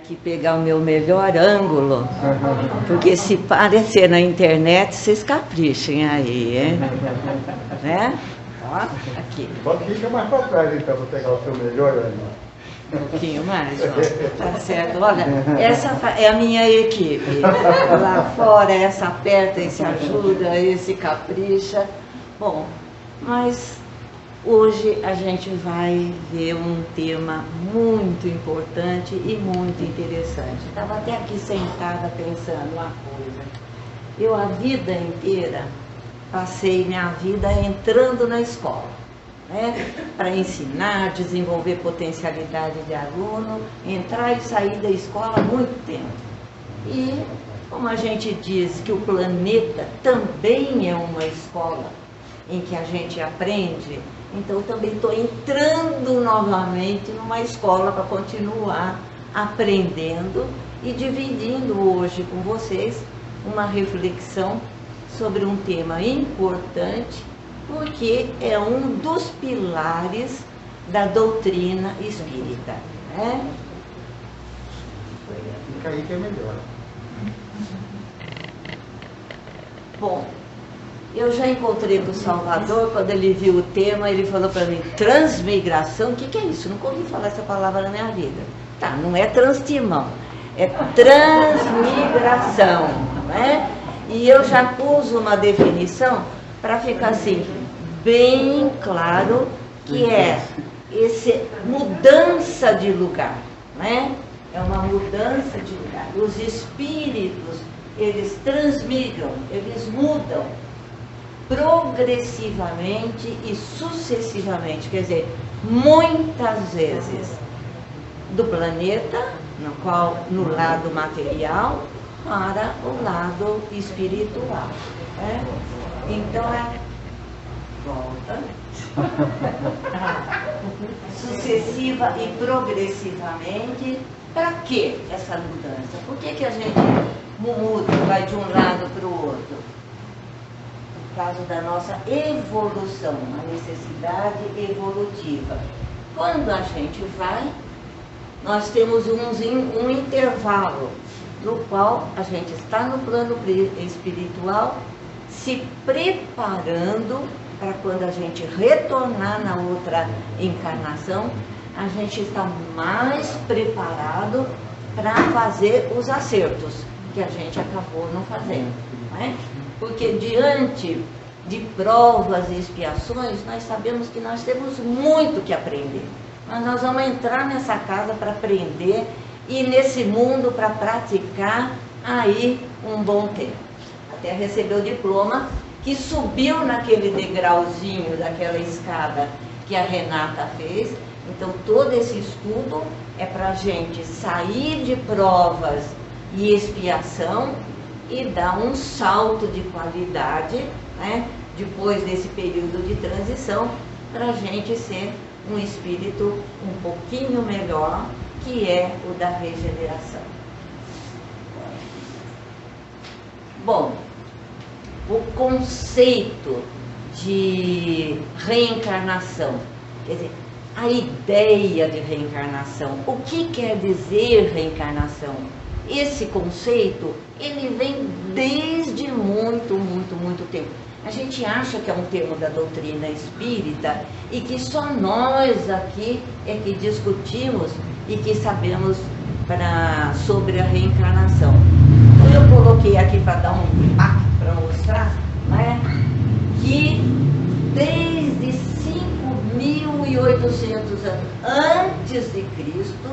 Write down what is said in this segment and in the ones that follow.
aqui pegar o meu melhor ângulo, porque se parecer na internet, vocês caprichem aí, hein? Né? Ó, aqui. Fica mais para trás, então, para pegar o seu melhor ângulo. Um pouquinho mais, ó. Tá certo. Olha, essa é a minha equipe. Lá fora, essa aperta, esse ajuda, esse capricha. Bom, mas hoje a gente vai ver um tema muito importante e muito interessante. Estava até aqui sentada pensando uma coisa. Eu a vida inteira passei minha vida entrando na escola, né? Para ensinar, desenvolver potencialidade de aluno, entrar e sair da escola há muito tempo. E como a gente diz que o planeta também é uma escola em que a gente aprende, então eu também estou entrando novamente numa escola para continuar aprendendo e dividindo hoje com vocês uma reflexão sobre um tema importante, porque é um dos pilares da doutrina espírita, né? Fica aí que é melhor. Bom, eu já encontrei com o Salvador, quando ele viu o tema, ele falou para mim, transmigração, o que é isso? Nunca ouvi falar essa palavra na minha vida. Tá, não é transtimão, é transmigração, não é? E eu já pus uma definição para ficar assim, bem claro, que é essa mudança de lugar, né? É uma mudança de lugar. Os espíritos, eles transmigram, eles mudam progressivamente e sucessivamente, quer dizer, muitas vezes do planeta, no lado material, para o lado espiritual, né? Então volta sucessiva e progressivamente. Para que essa mudança? Por que a gente muda, vai de um lado para o outro? Por causa da nossa evolução, a necessidade evolutiva. Quando a gente vai, nós temos um intervalo no qual a gente está no plano espiritual se preparando para quando a gente retornar na outra encarnação, a gente está mais preparado para fazer os acertos que a gente acabou não fazendo, não é? Porque diante de provas e expiações, nós sabemos que nós temos muito que aprender. Mas nós vamos entrar nessa casa para aprender e nesse mundo para praticar aí um bom tempo. Até recebeu o diploma que subiu naquele degrauzinho daquela escada que a Renata fez. Então todo esse estudo é para a gente sair de provas e expiação e dar um salto de qualidade, né? Depois desse período de transição, para a gente ser um espírito um pouquinho melhor, que é o da regeneração. Bom, o conceito de reencarnação, quer dizer, a ideia de reencarnação, o que quer dizer reencarnação? Esse conceito, ele vem desde muito tempo. A gente acha que é um termo da doutrina espírita e que só nós aqui é que discutimos e que sabemos sobre a reencarnação. Então eu coloquei aqui para dar um impacto, para mostrar, né, que desde 5.800 anos antes de Cristo,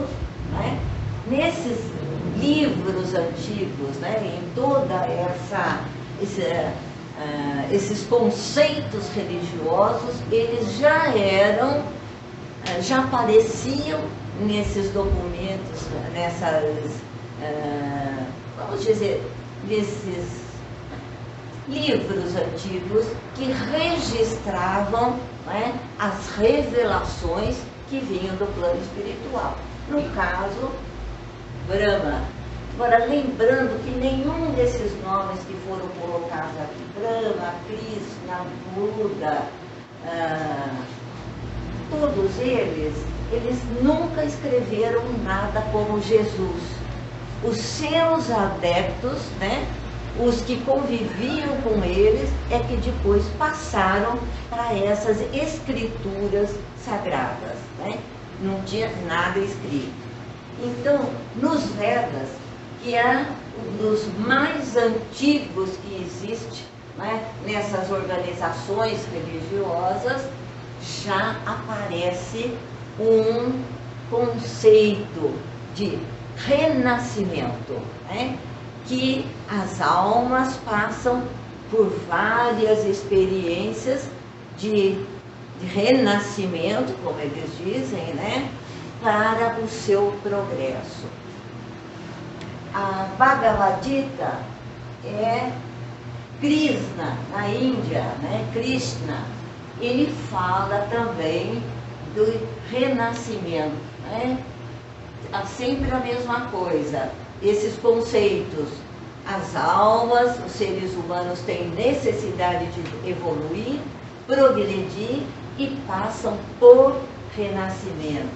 né, nesses livros antigos, né, em toda esses conceitos religiosos, eles já apareciam nesses documentos, vamos dizer, nesses livros antigos que registravam, né, as revelações que vinham do plano espiritual. No caso, Brahma. Agora, lembrando que nenhum desses nomes que foram colocados aqui, Brahma, Krishna, Buda, todos eles eles nunca escreveram nada como Jesus. Os seus adeptos, né, os que conviviam com eles, é que depois passaram para essas escrituras sagradas, né? Não tinha nada escrito. Então, nos Vedas, que é um dos mais antigos que existe, né, nessas organizações religiosas, já aparece um conceito de renascimento, né? Que as almas passam por várias experiências de renascimento, como eles dizem, né? Para o seu progresso. A Bhagavad Gita é Krishna, na Índia, né? Krishna, ele fala também do renascimento, né? Sempre a mesma coisa, esses conceitos. As almas, os seres humanos têm necessidade de evoluir, progredir e passam por renascimentos.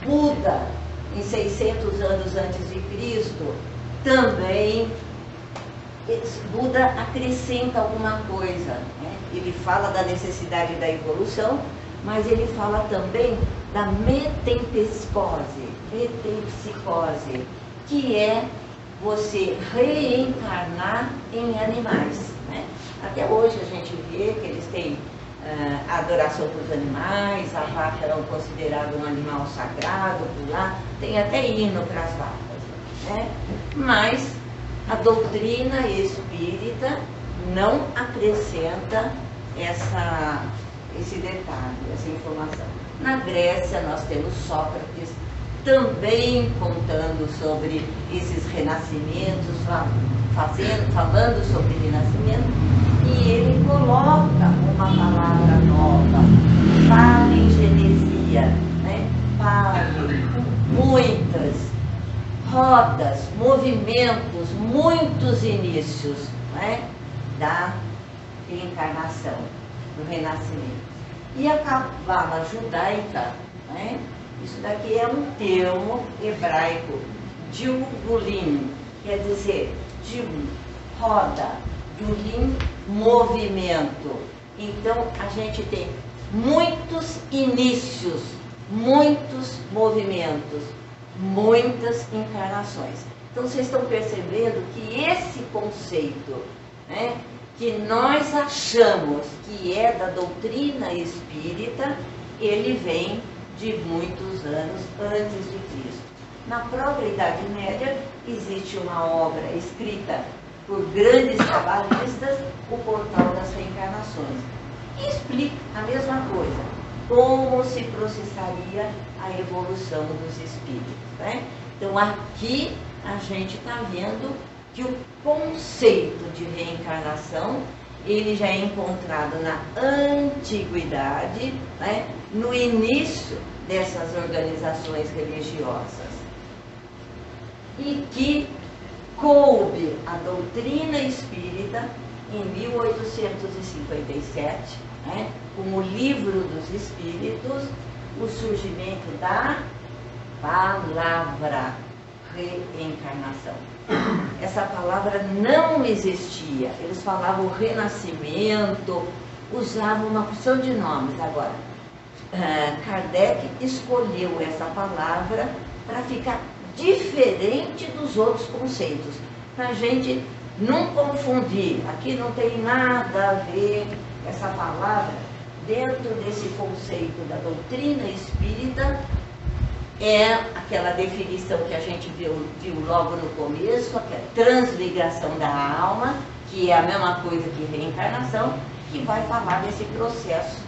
Buda, em 600 anos antes de Cristo, também Buda acrescenta alguma coisa, né? Ele fala da necessidade da evolução, mas ele fala também da metempsicose, que é você reencarnar em animais, né? Até hoje a gente vê que eles têm a adoração para os animais, a vaca é considerada um animal sagrado por lá, tem até hino para as vacas, né? Mas a doutrina espírita não acrescenta esse detalhe, essa informação. Na Grécia nós temos Sócrates também contando sobre esses renascimentos, falando sobre renascimento, e ele coloca uma palavra nova, palingenesia, né? Muitas rodas, movimentos, muitos inícios, né? Da reencarnação, do renascimento. E a Cabala judaica, né? Isso daqui é um termo hebraico, Gilgulim, quer dizer, Gil, roda, Gulim, movimento. Então, a gente tem muitos inícios, muitos movimentos, muitas encarnações. Então, vocês estão percebendo que esse conceito, né, que nós achamos que é da doutrina espírita, ele vem de muitos anos antes de Cristo. Na própria Idade Média, existe uma obra escrita por grandes cabalistas, o Portal das Reencarnações, e explica a mesma coisa, como se processaria a evolução dos espíritos, né? Então, aqui a gente está vendo que o conceito de reencarnação ele já é encontrado na antiguidade, né, no início dessas organizações religiosas, e que coube a doutrina espírita em 1857, né, com o Livro dos Espíritos, o surgimento da palavra reencarnação. Essa palavra não existia, eles falavam renascimento, usavam uma porção de nomes. Agora, Kardec escolheu essa palavra para ficar diferente dos outros conceitos, para a gente não confundir. Aqui não tem nada a ver essa palavra dentro desse conceito da doutrina espírita. É aquela definição que a gente viu logo no começo, que é transligação da alma, que é a mesma coisa que reencarnação, que vai falar desse processo,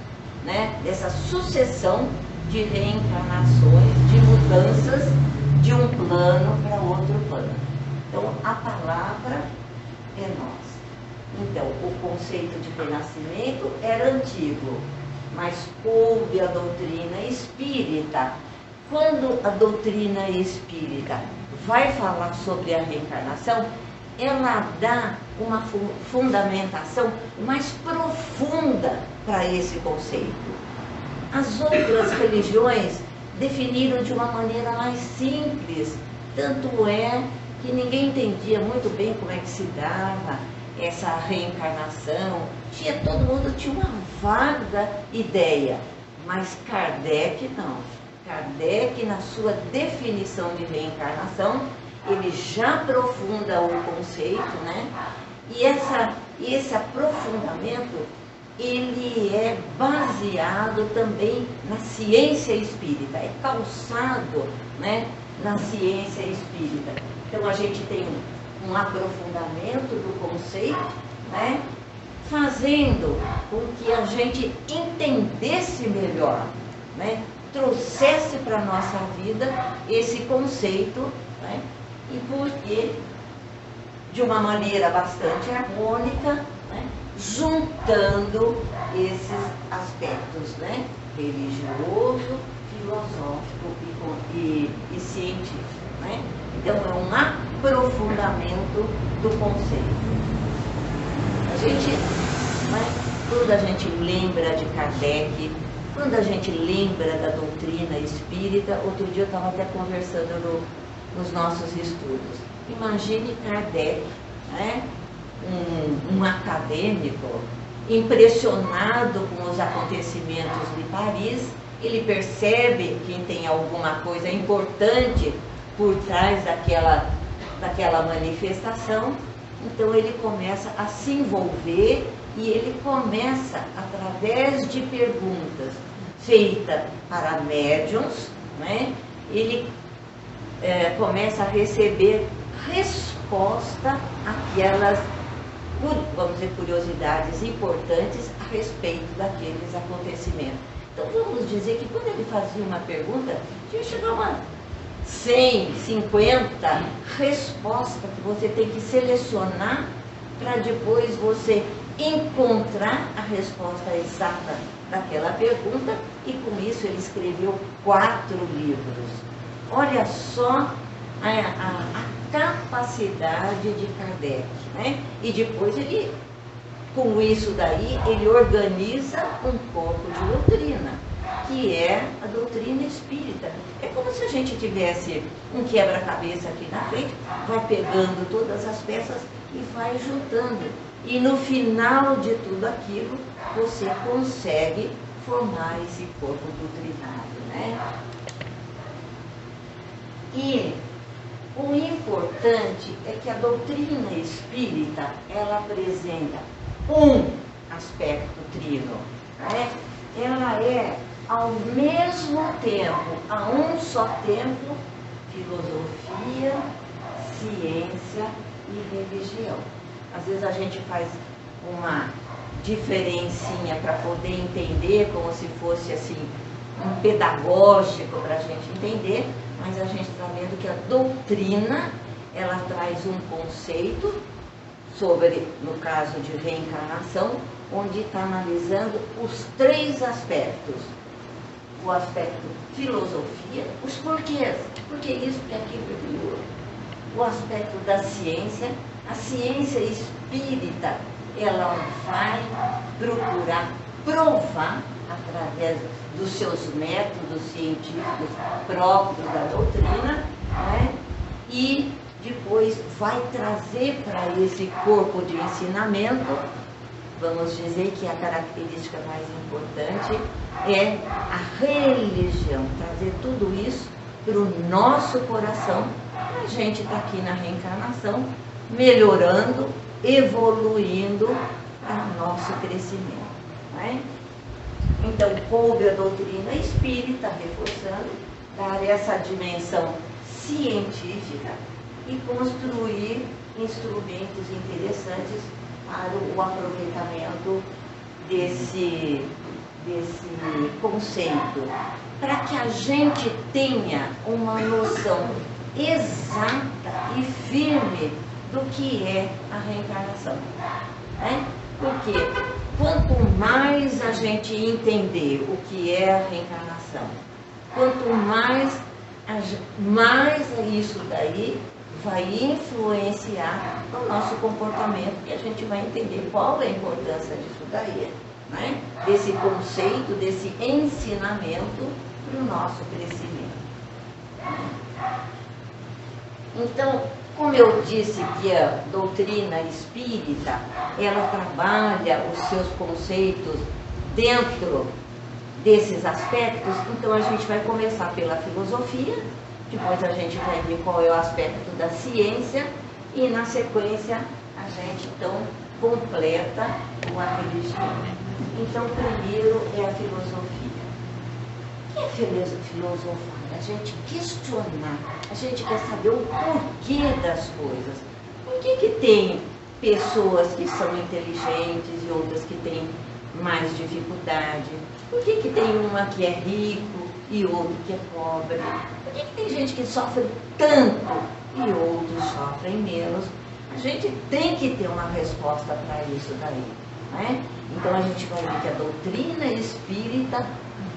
né, dessa sucessão de reencarnações, de mudanças de um plano para outro plano. Então, a palavra é nossa. Então, o conceito de renascimento era antigo, mas coube a doutrina espírita. Quando a doutrina espírita vai falar sobre a reencarnação, ela dá uma fundamentação mais profunda para esse conceito. As outras religiões definiram de uma maneira mais simples. Tanto é que ninguém entendia muito bem como é que se dava essa reencarnação. Todo mundo tinha uma vaga ideia, mas Kardec não. Kardec, na sua definição de reencarnação, ele já aprofunda o conceito, né? E esse aprofundamento, ele é baseado também na ciência espírita, é calçado, né, na ciência espírita. Então a gente tem um aprofundamento do conceito, né, fazendo com que a gente entendesse melhor, né, trouxesse para a nossa vida esse conceito, né, e porque de uma maneira bastante harmônica, né, juntando esses aspectos, né, religioso, filosófico e científico, né? Então é um aprofundamento do conceito. A gente, né, quando a gente lembra de Kardec, quando a gente lembra da doutrina espírita, outro dia eu estava até conversando nos nossos estudos. Imagine Kardec, né, um acadêmico impressionado com os acontecimentos de Paris, ele percebe que tem alguma coisa importante por trás daquela manifestação, então ele começa a se envolver e ele começa, através de perguntas feitas para médiuns, né, ele começa a receber resposta àquelas, vamos dizer, curiosidades importantes a respeito daqueles acontecimentos. Então vamos dizer que quando ele fazia uma pergunta, tinha chegado uma 100, 50 respostas que você tem que selecionar para depois você encontrar a resposta exata daquela pergunta, e com isso ele escreveu 4 livros. Olha só a capacidade de Kardec, né? E depois ele, com isso daí, ele organiza um corpo de doutrina, que é a doutrina espírita. É como se a gente tivesse um quebra-cabeça aqui na frente, vai pegando todas as peças e vai juntando. E no final de tudo aquilo, você consegue formar esse corpo doutrinário, né? E o importante é que a doutrina espírita, ela apresenta um aspecto trino, né? Ela é, ao mesmo tempo, a um só tempo, filosofia, ciência e religião. Às vezes a gente faz uma diferencinha para poder entender, como se fosse assim, um pedagógico para a gente entender, mas a gente está vendo que a doutrina, ela traz um conceito sobre, no caso de reencarnação, onde está analisando os 3 aspectos. O aspecto filosofia, os porquês, porque isso, porque aquilo, porque aquilo. O aspecto da ciência, a ciência espírita, ela vai procurar provar, através dos seus métodos científicos próprios da doutrina, né? E depois vai trazer para esse corpo de ensinamento, vamos dizer que a característica mais importante é a religião, trazer tudo isso para o nosso coração. A gente está aqui na reencarnação, melhorando, evoluindo para o nosso crescimento, né? Então, coube a doutrina espírita, reforçando, dar essa dimensão científica e construir instrumentos interessantes para o aproveitamento desse conceito, para que a gente tenha uma noção exata e firme do que é a reencarnação, né? Porque quanto mais a gente entender o que é a reencarnação, quanto mais isso daí vai influenciar o nosso comportamento, e a gente vai entender qual é a importância disso daí, né, desse conceito, desse ensinamento para o nosso crescimento. Então, como eu disse que a doutrina espírita, ela trabalha os seus conceitos dentro desses aspectos, então a gente vai começar pela filosofia, depois a gente vai ver qual é o aspecto da ciência e na sequência a gente então completa com a religião. Então primeiro é a filosofia. O que é filosofar? A gente questionar, a gente quer saber o porquê das coisas. Por que tem pessoas que são inteligentes e outras que têm mais dificuldade? Por que tem uma que é rico e outro que é pobre? Por que tem gente que sofre tanto e outros sofrem menos? A gente tem que ter uma resposta para isso daí, né? Então a gente vai ver que a doutrina espírita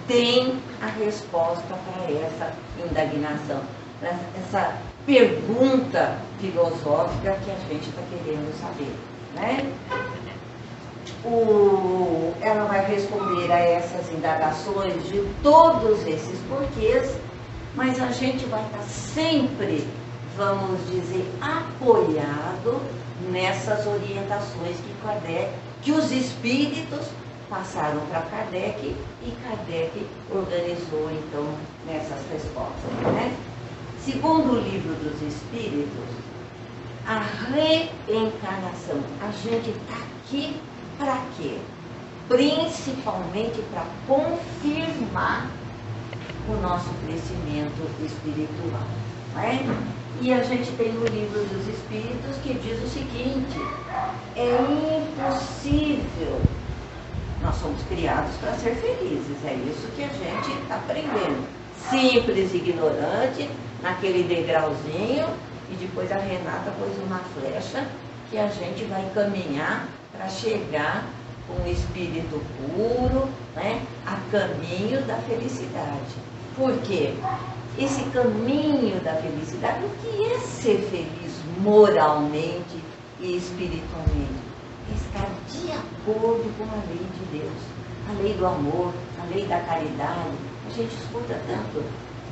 tem a resposta para essa indagação, para essa pergunta filosófica que a gente está querendo saber, né? Ela vai responder a essas indagações de todos esses porquês, mas a gente vai estar sempre, vamos dizer, apoiado nessas orientações que os espíritos passaram para Kardec e Kardec organizou então nessas respostas, né? Segundo o Livro dos Espíritos, a reencarnação, a gente está aqui para quê? Principalmente para confirmar o nosso crescimento espiritual, né? E a gente tem no Livro dos Espíritos que diz o seguinte: é impossível. Nós somos criados para ser felizes, é isso que a gente está aprendendo. Simples, ignorante, naquele degrauzinho, e depois a Renata pôs uma flecha que a gente vai caminhar para chegar com o espírito puro, né, a caminho da felicidade. Por quê? Esse caminho da felicidade, o que é ser feliz moralmente e espiritualmente? Estar de acordo com a lei de Deus, a lei do amor, a lei da caridade. A gente escuta tanto,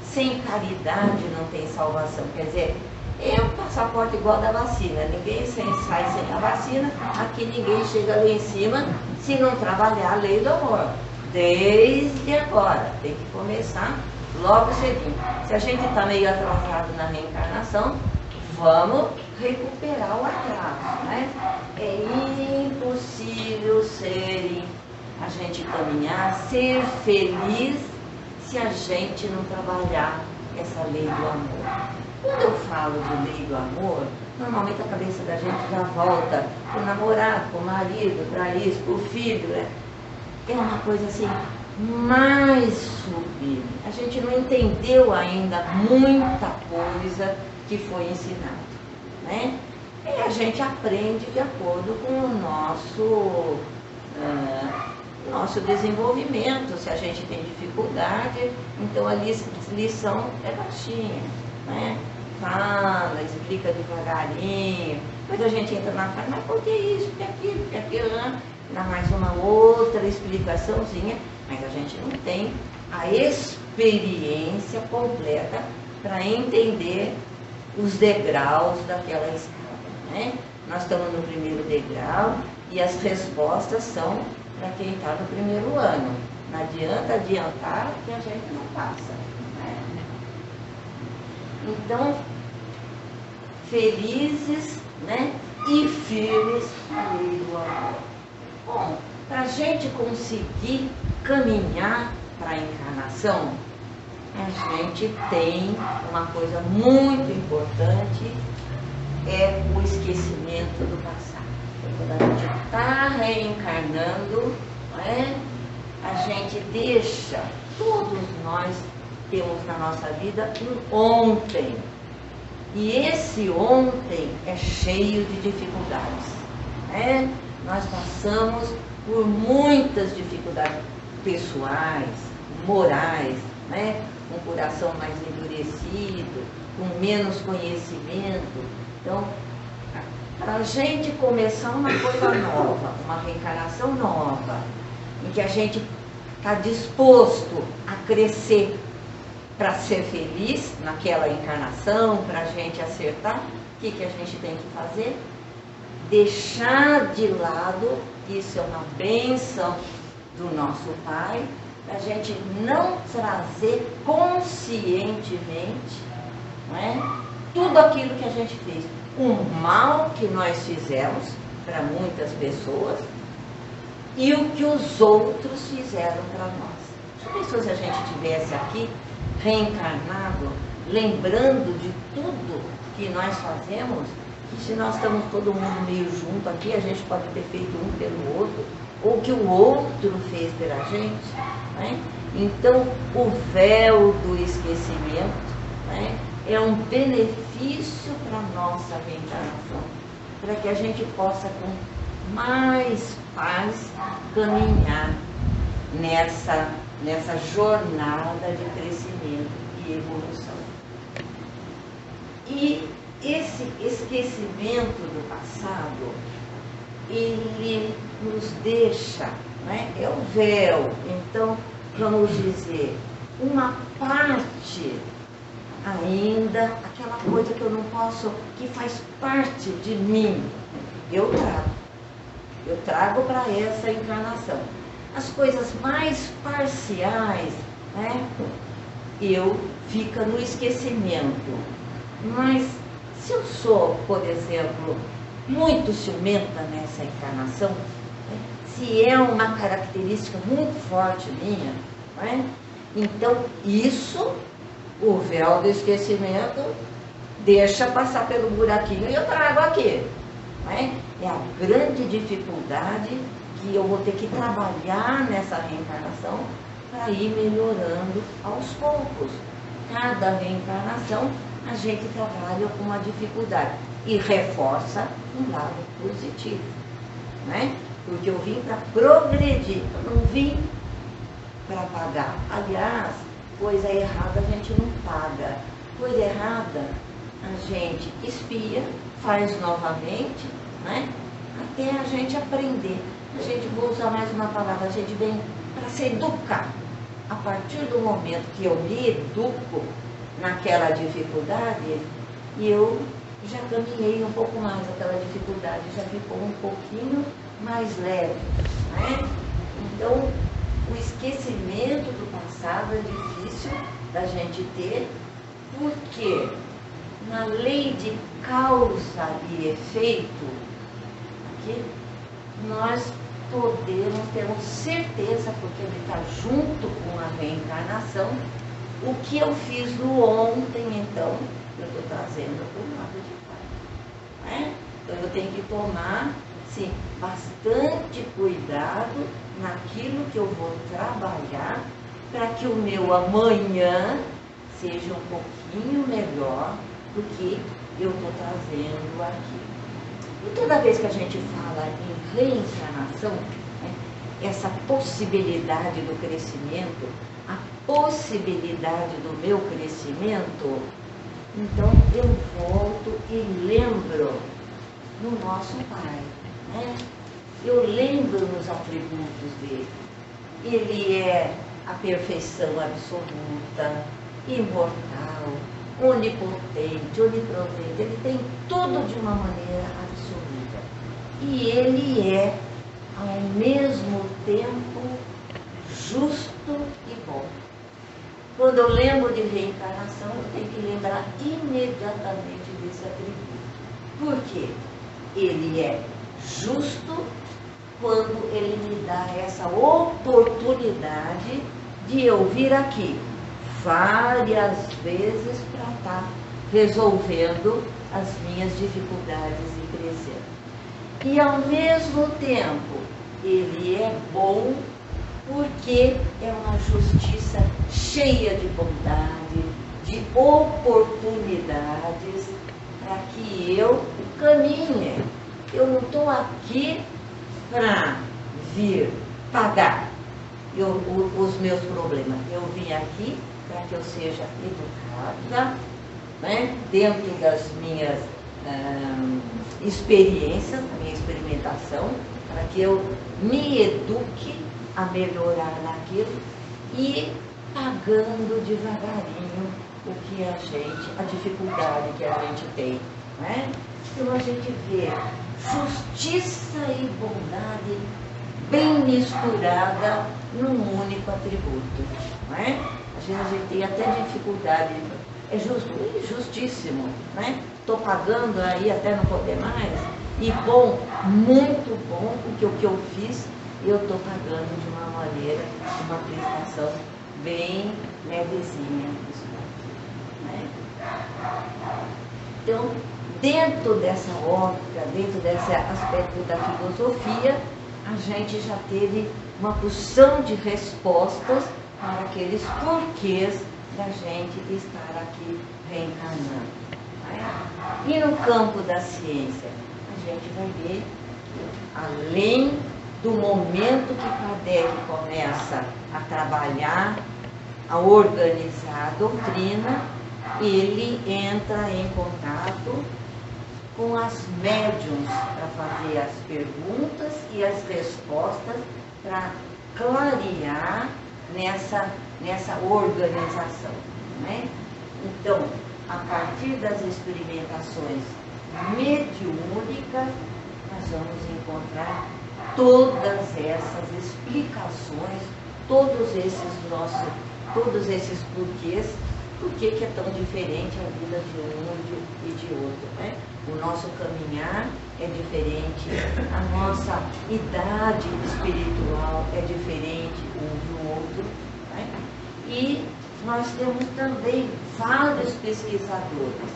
sem caridade não tem salvação. Quer dizer, é um passaporte igual da vacina, ninguém sai sem a vacina, aqui ninguém chega lá em cima se não trabalhar a lei do amor. Desde agora, tem que começar logo cedinho. Se a gente está meio atrasado na reencarnação, vamos recuperar o atraso, né? É impossível a gente caminhar, ser feliz, se a gente não trabalhar essa lei do amor. Quando eu falo de lei do amor, normalmente a cabeça da gente já volta para o namorado, para o marido, para isso, para o filho, né? É uma coisa assim, mais sublime. A gente não entendeu ainda muita coisa que foi ensinada, né? E a gente aprende de acordo com o nosso desenvolvimento. Se a gente tem dificuldade, então a lição é baixinha, né? Fala, explica devagarinho, depois a gente entra na frase, mas por que isso, por que aquilo, né? Dá mais uma outra explicaçãozinha, mas a gente não tem a experiência completa para entender os degraus daquela escada, né? Nós estamos no primeiro degrau e as respostas são para quem está no primeiro ano. Não adianta adiantar que a gente não passa, né? Então, felizes, né? E firmes na lei do amor. Bom, para a gente conseguir caminhar para a encarnação, a gente tem uma coisa muito importante, é o esquecimento do passado. Quando a gente está reencarnando, né, a gente deixa, todos nós temos na nossa vida um ontem. E esse ontem é cheio de dificuldades, né? Nós passamos por muitas dificuldades pessoais, morais, né? Com o coração mais endurecido, com menos conhecimento. Então, para a gente começar uma coisa nova, uma reencarnação nova, em que a gente está disposto a crescer para ser feliz naquela encarnação, para a gente acertar, o que a gente tem que fazer? Deixar de lado, isso é uma bênção do nosso Pai, a gente não trazer conscientemente, não é, tudo aquilo que a gente fez, o mal que nós fizemos para muitas pessoas e o que os outros fizeram para nós. Já pensou se a gente tivesse aqui reencarnado, lembrando de tudo que nós fazemos, e se nós estamos todo mundo meio junto aqui, a gente pode ter feito um pelo outro, ou que o outro fez pela gente, né? Então, o véu do esquecimento, né, é um benefício para a nossa reencarnação, para que a gente possa com mais paz caminhar nessa jornada de crescimento e evolução. E esse esquecimento do passado, ele nos deixa, né, é o véu, então, vamos dizer, uma parte ainda, aquela coisa que eu não posso, que faz parte de mim, eu trago para essa encarnação. As coisas mais parciais, né, fica no esquecimento. Mas se eu sou, por exemplo, muito ciumenta nessa encarnação, né, se é uma característica muito forte minha, né, então isso, o véu do esquecimento, deixa passar pelo buraquinho e eu trago aqui. Né? É a grande dificuldade que eu vou ter que trabalhar nessa reencarnação para ir melhorando aos poucos. Cada reencarnação a gente trabalha com uma dificuldade e reforça um lado positivo, né? Porque eu vim para progredir, eu não vim para pagar. Aliás, coisa errada a gente não paga, coisa errada a gente espia, faz novamente, né? Até a gente aprender. A gente, vou usar mais uma palavra, a gente vem para se educar. A partir do momento que eu me educo naquela dificuldade, eu já caminhei um pouco mais aquela dificuldade, já ficou um pouquinho mais leve, né? Então, o esquecimento do passado é difícil da gente ter, porque na lei de causa e efeito, aqui, nós temos certeza, porque ele está junto com a reencarnação, o que eu fiz no ontem, então, eu estou trazendo para o lado de cá. Né? Então, eu tenho que tomar, sim, bastante cuidado naquilo que eu vou trabalhar, para que o meu amanhã seja um pouquinho melhor do que eu estou trazendo aqui. E toda vez que a gente fala em reencarnação, né, essa possibilidade do crescimento, a possibilidade do meu crescimento, então eu volto e lembro no nosso Pai, né? Eu lembro nos atributos dele. Ele é a perfeição absoluta, imortal, onipotente, onipresente. Ele tem tudo de uma maneira absoluta. E ele é, ao mesmo tempo, justo e bom. Quando eu lembro de reencarnação, eu tenho que lembrar imediatamente desse atributo. Por quê? Ele é justo quando ele me dá essa oportunidade de eu vir aqui várias vezes para estar resolvendo as minhas dificuldades e crescendo. E ao mesmo tempo, ele é bom porque é uma justiça cheia de bondade, de oportunidades para que eu caminhe. Eu não estou aqui para vir pagar os meus problemas. Eu vim aqui para que eu seja educada, né, dentro das minhas experiências, da minha experimentação, para que eu me eduque a melhorar naquilo e pagando devagarinho a dificuldade que a gente tem. Não é? Então a gente vê justiça e bondade bem misturada num único atributo. Não é? Às vezes a gente tem até dificuldade, é justo, é justíssimo, né? Estou pagando aí até não poder mais, e bom, muito bom, porque o que eu fiz, eu estou pagando de uma maneira, uma prestação bem levezinha. Né? Então, dentro dessa ótica, dentro desse aspecto da filosofia, a gente já teve uma porção de respostas para aqueles porquês da gente estar aqui reencarnando. Né? E no campo da ciência, a gente vai ver que, além do momento que Kardec começa a trabalhar, a organizar a doutrina, ele entra em contato com as médiuns para fazer as perguntas e as respostas para clarear nessa organização. Né? Então, a partir das experimentações mediúnicas, nós vamos encontrar todas essas explicações, todos esses porquês, por que é tão diferente a vida de um e de outro. Né? O nosso caminhar é diferente, a nossa idade espiritual é diferente um do outro. Né? E nós temos também vários pesquisadores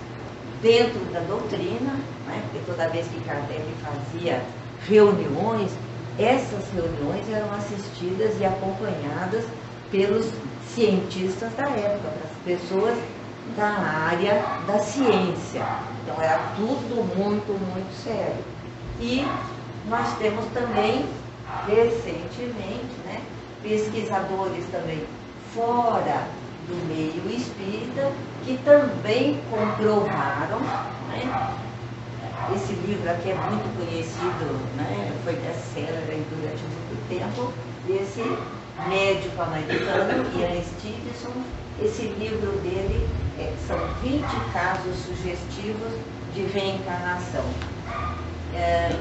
dentro da doutrina, né? Porque toda vez que Kardec fazia reuniões, essas reuniões eram assistidas e acompanhadas pelos cientistas da época, das pessoas da área da ciência. Então era tudo muito, muito sério. E nós temos também, recentemente, né, pesquisadores também fora do meio espírita, que também comprovaram, né? Esse livro aqui é muito conhecido, né? Foi best-seller durante muito tempo, desse médico americano, Ian Stevenson. Esse livro dele são 20 casos sugestivos de reencarnação.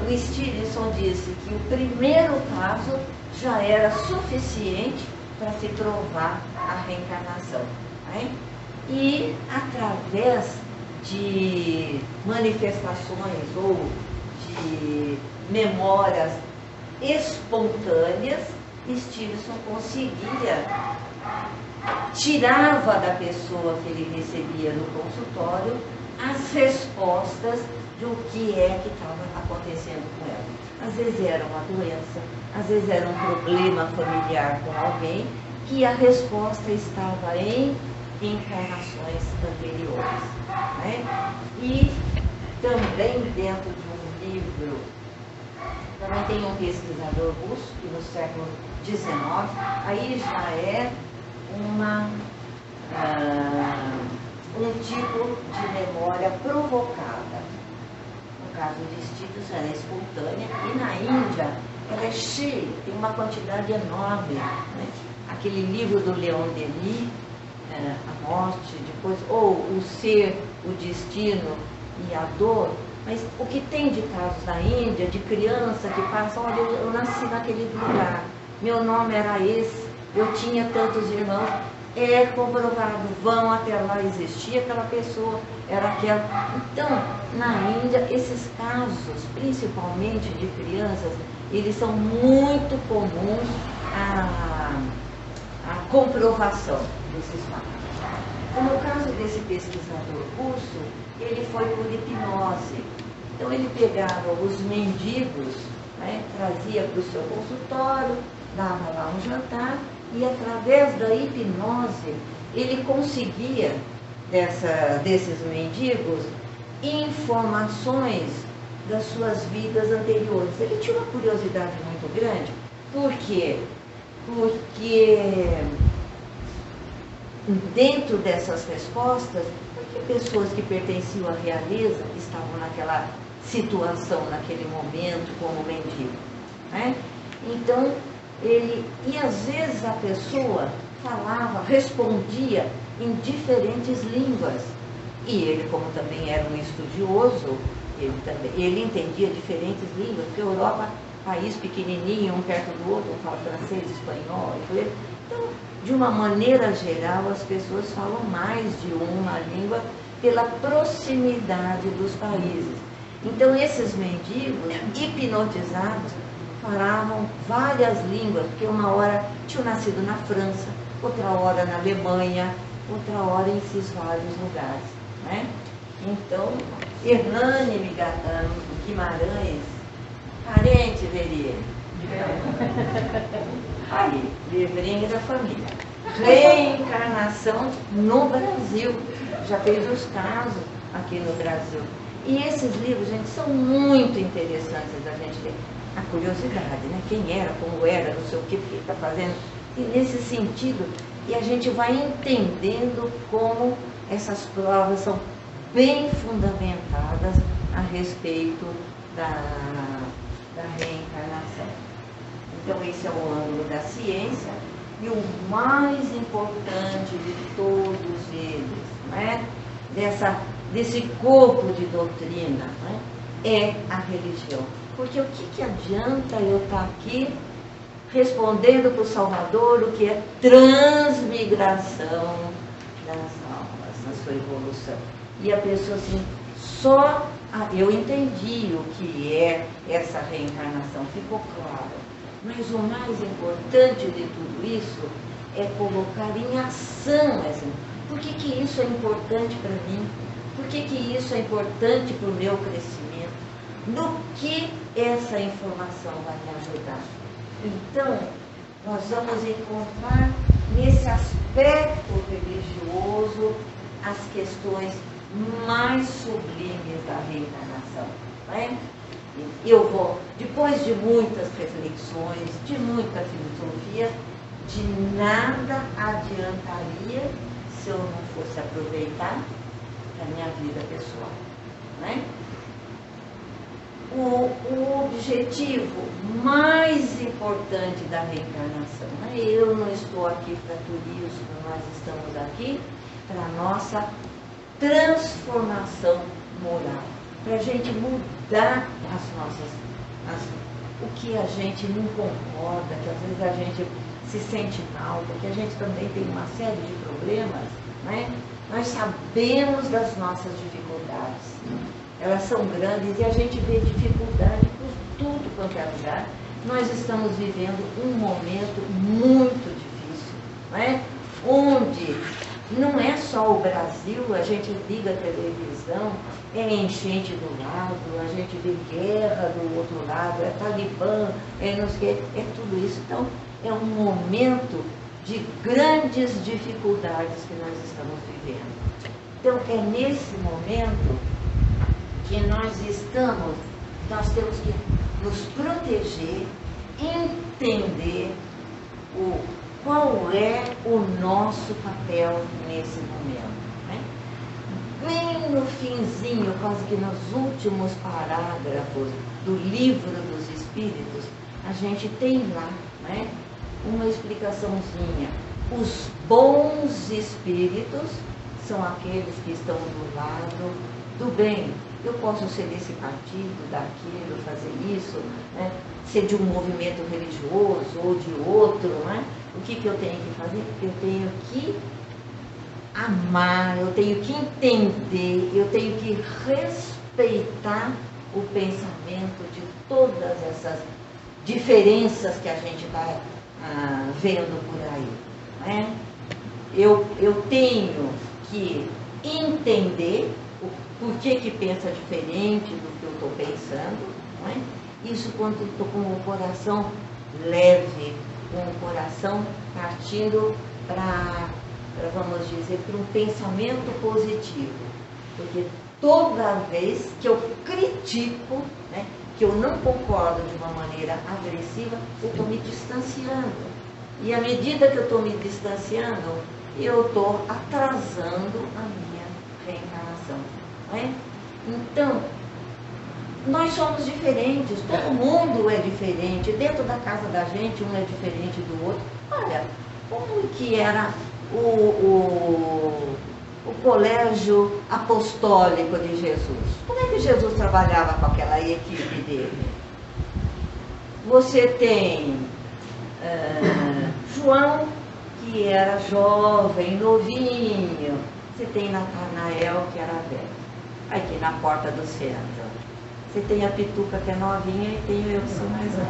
O Stevenson disse que o primeiro caso já era suficiente para se provar a reencarnação. Né? E através de manifestações ou de memórias espontâneas, Stevenson conseguia, tirava da pessoa que ele recebia no consultório as respostas do que é que estava acontecendo com ela. Às vezes era uma doença, às vezes era um problema familiar com alguém, que a resposta estava em encarnações anteriores. Né? E também dentro de um livro, também tem um pesquisador russo, que no século XIX, aí já é um tipo de memória provocada. No caso de Stevenson, ela é espontânea, e na Índia ela é cheia, tem uma quantidade enorme. Né? Aquele livro do Leon Denis, a morte, depois, ou o ser, o destino e a dor. Mas o que tem de casos na Índia, de criança que passa, olha, eu nasci naquele lugar, meu nome era esse, eu tinha tantos irmãos, é comprovado, vão até lá, existia aquela pessoa, era aquela. Então, na Índia, esses casos, principalmente de crianças, eles são muito comuns a comprovação desses fatos. No caso desse pesquisador russo, ele foi por hipnose. Então ele pegava os mendigos, né, trazia para o seu consultório, dava lá um jantar, e através da hipnose ele conseguia desses mendigos informações das suas vidas anteriores. Ele tinha uma curiosidade muito grande. Por quê? Porque dentro dessas respostas, porque pessoas que pertenciam à realeza estavam naquela situação, naquele momento, como mendigo. Né? Então, e às vezes a pessoa falava, respondia em diferentes línguas. E ele, como também era um estudioso, ele entendia diferentes línguas, porque a Europa, país pequenininho, um perto do outro, um fala francês, espanhol, inglês. Então, de uma maneira geral, as pessoas falam mais de uma língua pela proximidade dos países. Então, esses mendigos, hipnotizados, falavam várias línguas, porque uma hora tinham nascido na França, outra hora na Alemanha, outra hora em esses vários lugares, né? Então, Hernani Guimarães, parente dele, aí, livrinho da família, reencarnação no Brasil, já fez os casos aqui no Brasil. E esses livros, gente, são muito interessantes da gente ter a curiosidade, né? Quem era, como era, não sei o que está fazendo. E nesse sentido, e a gente vai entendendo como essas provas são bem fundamentadas a respeito da reencarnação. Então, esse é o ângulo da ciência. E o mais importante de todos eles, né? Desse corpo de doutrina, né? É a religião. Porque o que adianta eu estar aqui respondendo para o Salvador o que é transmigração das almas na sua evolução? E a pessoa assim, eu entendi o que é essa reencarnação, ficou claro. Mas o mais importante de tudo isso é colocar em ação essa. Por que isso é importante para mim? Por que isso é importante para o meu crescimento? No que essa informação vai me ajudar? Então, nós vamos encontrar nesse aspecto religioso as questões mais sublimes da reencarnação, né? Eu vou, depois de muitas reflexões, de muita filosofia, de nada adiantaria se eu não fosse aproveitar a minha vida pessoal, né? O objetivo mais importante da reencarnação, né? Eu não estou aqui para turismo, nós estamos aqui para a nossa transformação moral, para a gente mudar o que a gente não concorda, que às vezes a gente se sente mal, porque a gente também tem uma série de problemas, né? Nós sabemos das nossas dificuldades, elas são grandes e a gente vê dificuldade por tudo quanto é lugar. Nós estamos vivendo um momento muito difícil, né? Onde não é só o Brasil, a gente liga a televisão, é enchente do lado, a gente vê guerra do outro lado, é Talibã, é não sei o que, é tudo isso. Então, é um momento de grandes dificuldades que nós estamos vivendo. Então, é nesse momento que nós temos que nos proteger, entender qual é o nosso papel nesse momento, né? Bem no finzinho, quase que nos últimos parágrafos do Livro dos Espíritos, a gente tem lá, né, uma explicaçãozinha. Os bons espíritos são aqueles que estão do lado do bem. Eu posso ser desse partido, daquilo, fazer isso, né? Ser de um movimento religioso ou de outro, né? O que eu tenho que fazer? Eu tenho que amar, eu tenho que entender, eu tenho que respeitar o pensamento de todas essas diferenças que a gente vai vendo por aí, né? Eu tenho que entender o porquê que pensa diferente do que eu estou pensando, não é? Isso quando eu estou com o coração leve, com o coração partindo para, vamos dizer, para um pensamento positivo. Porque toda vez que eu critico, né, que eu não concordo de uma maneira agressiva, eu estou me distanciando. E à medida que eu estou me distanciando, eu estou atrasando a minha reencarnação. Não é? Então, nós somos diferentes, todo mundo é diferente, dentro da casa da gente um é diferente do outro. Olha, como que era o colégio apostólico de Jesus? Como é que Jesus trabalhava com aquela equipe dele? Você tem João, que era jovem, novinho. Você tem Natanael, que era velho. Aqui na porta do centro. Você tem a Pituca, que é novinha, e tem eu, que sou mais velha.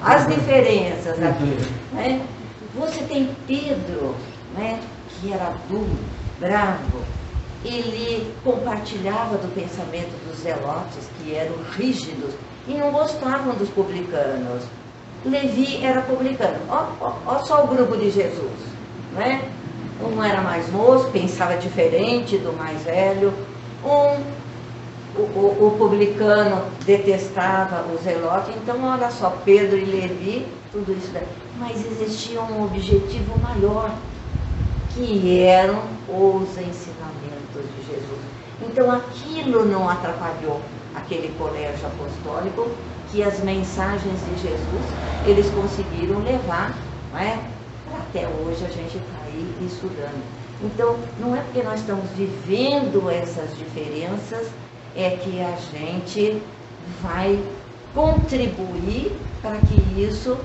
As diferenças aqui. Né? Você tem Pedro, né, que era duro, bravo. Ele compartilhava do pensamento dos zelotes, que eram rígidos, e não gostavam dos publicanos. Levi era publicano. Ó só o grupo de Jesus. Né? Um era mais moço, pensava diferente do mais velho. O publicano detestava o zelote. Então, olha só, Pedro e Levi, tudo isso daí. Mas existia um objetivo maior, que eram os ensinamentos de Jesus. Então, aquilo não atrapalhou aquele colégio apostólico, que as mensagens de Jesus, eles conseguiram levar, não é? Até hoje a gente está aí estudando. Então, não é porque nós estamos vivendo essas diferenças, é que a gente vai contribuir para que isso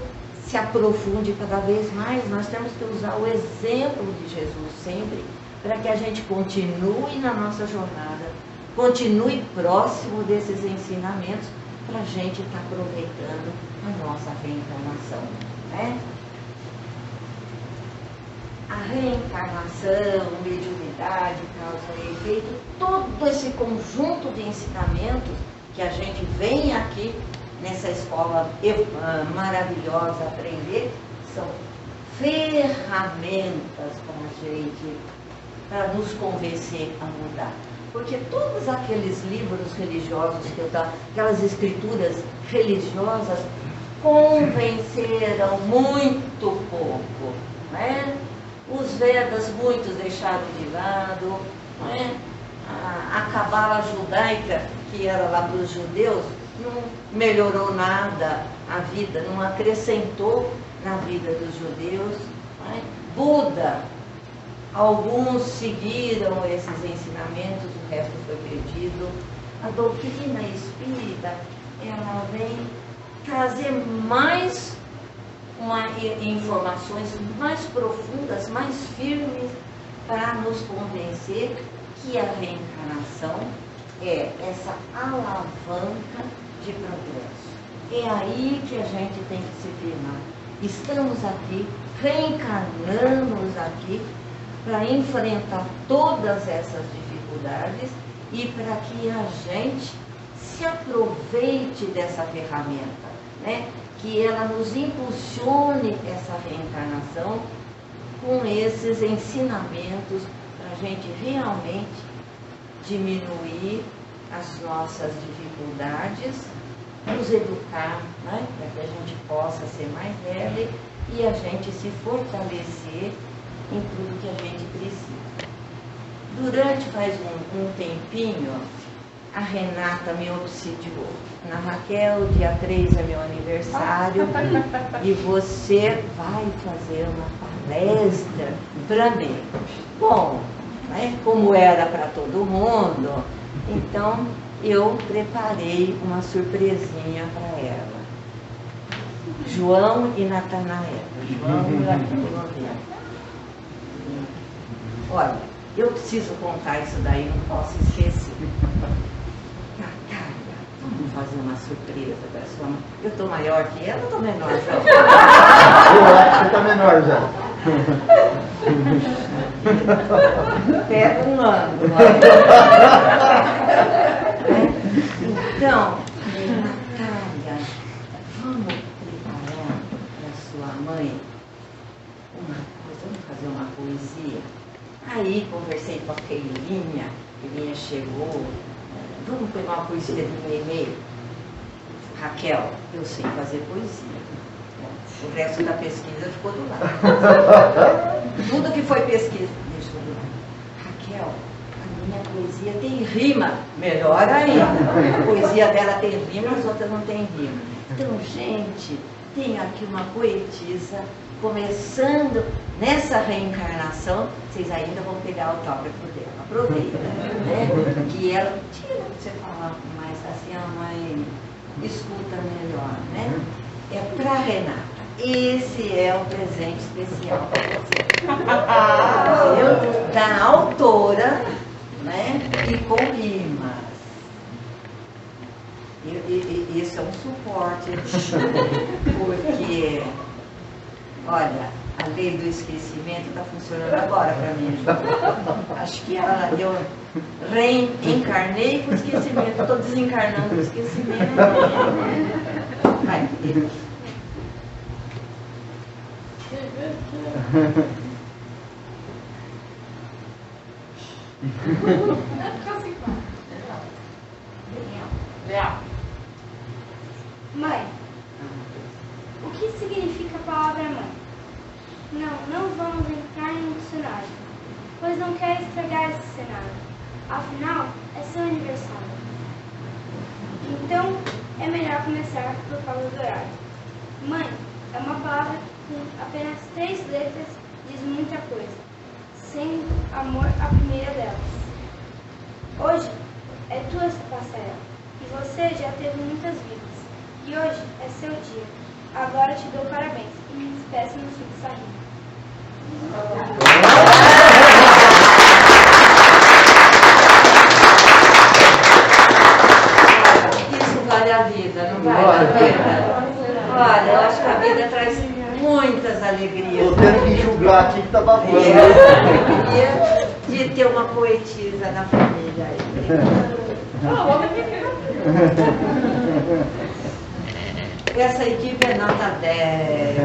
se aprofunde cada vez mais. Nós temos que usar o exemplo de Jesus sempre, para que a gente continue na nossa jornada, continue próximo desses ensinamentos, para a gente estar aproveitando a nossa reencarnação. Né? A reencarnação, mediunidade, causa e efeito, todo esse conjunto de ensinamentos que a gente vem aqui nessa escola maravilhosa aprender, são ferramentas para a gente, para nos convencer a mudar. Porque todos aqueles livros religiosos que eu estava, aquelas escrituras religiosas, convenceram muito pouco, né? Os Vedas, muitos deixaram de lado, né? A Cabala judaica, que era lá para os judeus, não melhorou nada a vida, não acrescentou na vida dos judeus. Né? Buda, alguns seguiram esses ensinamentos, o resto foi perdido. A doutrina espírita, ela vem trazer mais informações mais profundas, mais firmes, para nos convencer que a reencarnação é essa alavanca de progresso. É aí que a gente tem que se firmar. Estamos aqui, reencarnamos aqui, para enfrentar todas essas dificuldades e para que a gente se aproveite dessa ferramenta, né? Que ela nos impulsione essa reencarnação com esses ensinamentos para a gente realmente diminuir as nossas dificuldades, nos educar, né? Para que a gente possa ser mais leve e a gente se fortalecer em tudo que a gente precisa. Durante faz um tempinho, a Renata me obsidiou. Na Raquel, dia 3 é meu aniversário e você vai fazer uma palestra para mim. Bom, né, como era para todo mundo, então eu preparei uma surpresinha para ela. João e Natanael. João e Natanael. Olha, eu preciso contar isso daí, não posso esquecer. Natália, vamos fazer uma surpresa para sua mãe. Eu estou maior que ela ou estou menor já? Eu acho que você está menor já. Pega um ano. Então, Natália, vamos preparar para sua mãe uma coisa, vamos fazer uma poesia. Aí conversei com a Keilinha chegou, vamos pegar uma poesia de meio e meio. Raquel, eu sei fazer poesia. O resto da pesquisa ficou do lado. Tudo que foi pesquisa, deixou do lado. Raquel, à minha poesia tem rima, melhor ainda. A poesia dela tem rima, as outras não têm rima. Então, gente, tem aqui uma poetisa começando nessa reencarnação, vocês ainda vão pegar o autógrafo dela, aproveita, né? Que ela, tira pra você falar mais assim, a mãe escuta melhor, né? É pra Renata. Esse é o presente especial para você. Viu? Da autora, né? E com rimas. Isso é um suporte, porque, olha, a lei do esquecimento está funcionando agora para mim. Acho que eu reencarnei com o esquecimento, estou desencarnando o esquecimento. Vai, Mãe, o que significa a palavra mãe? Não vamos entrar em um dicionário, pois não quero estragar esse cenário. Afinal, é seu aniversário. Então, é melhor começar por causa do horário. Mãe é uma palavra que com apenas 3 letras diz muita coisa, sendo amor a primeira delas. Hoje é tua passarela, e você já teve muitas vidas. E hoje é seu dia. Agora te dou parabéns e me despeço no fim dessa rima. Isso vale a vida, não vale a vida? Olha, eu acho que a vida traz muitas alegrias. Tô tendo que julgar aqui que tá babando. E a alegria de ter uma poetisa na família aí. Essa equipe é nota 10.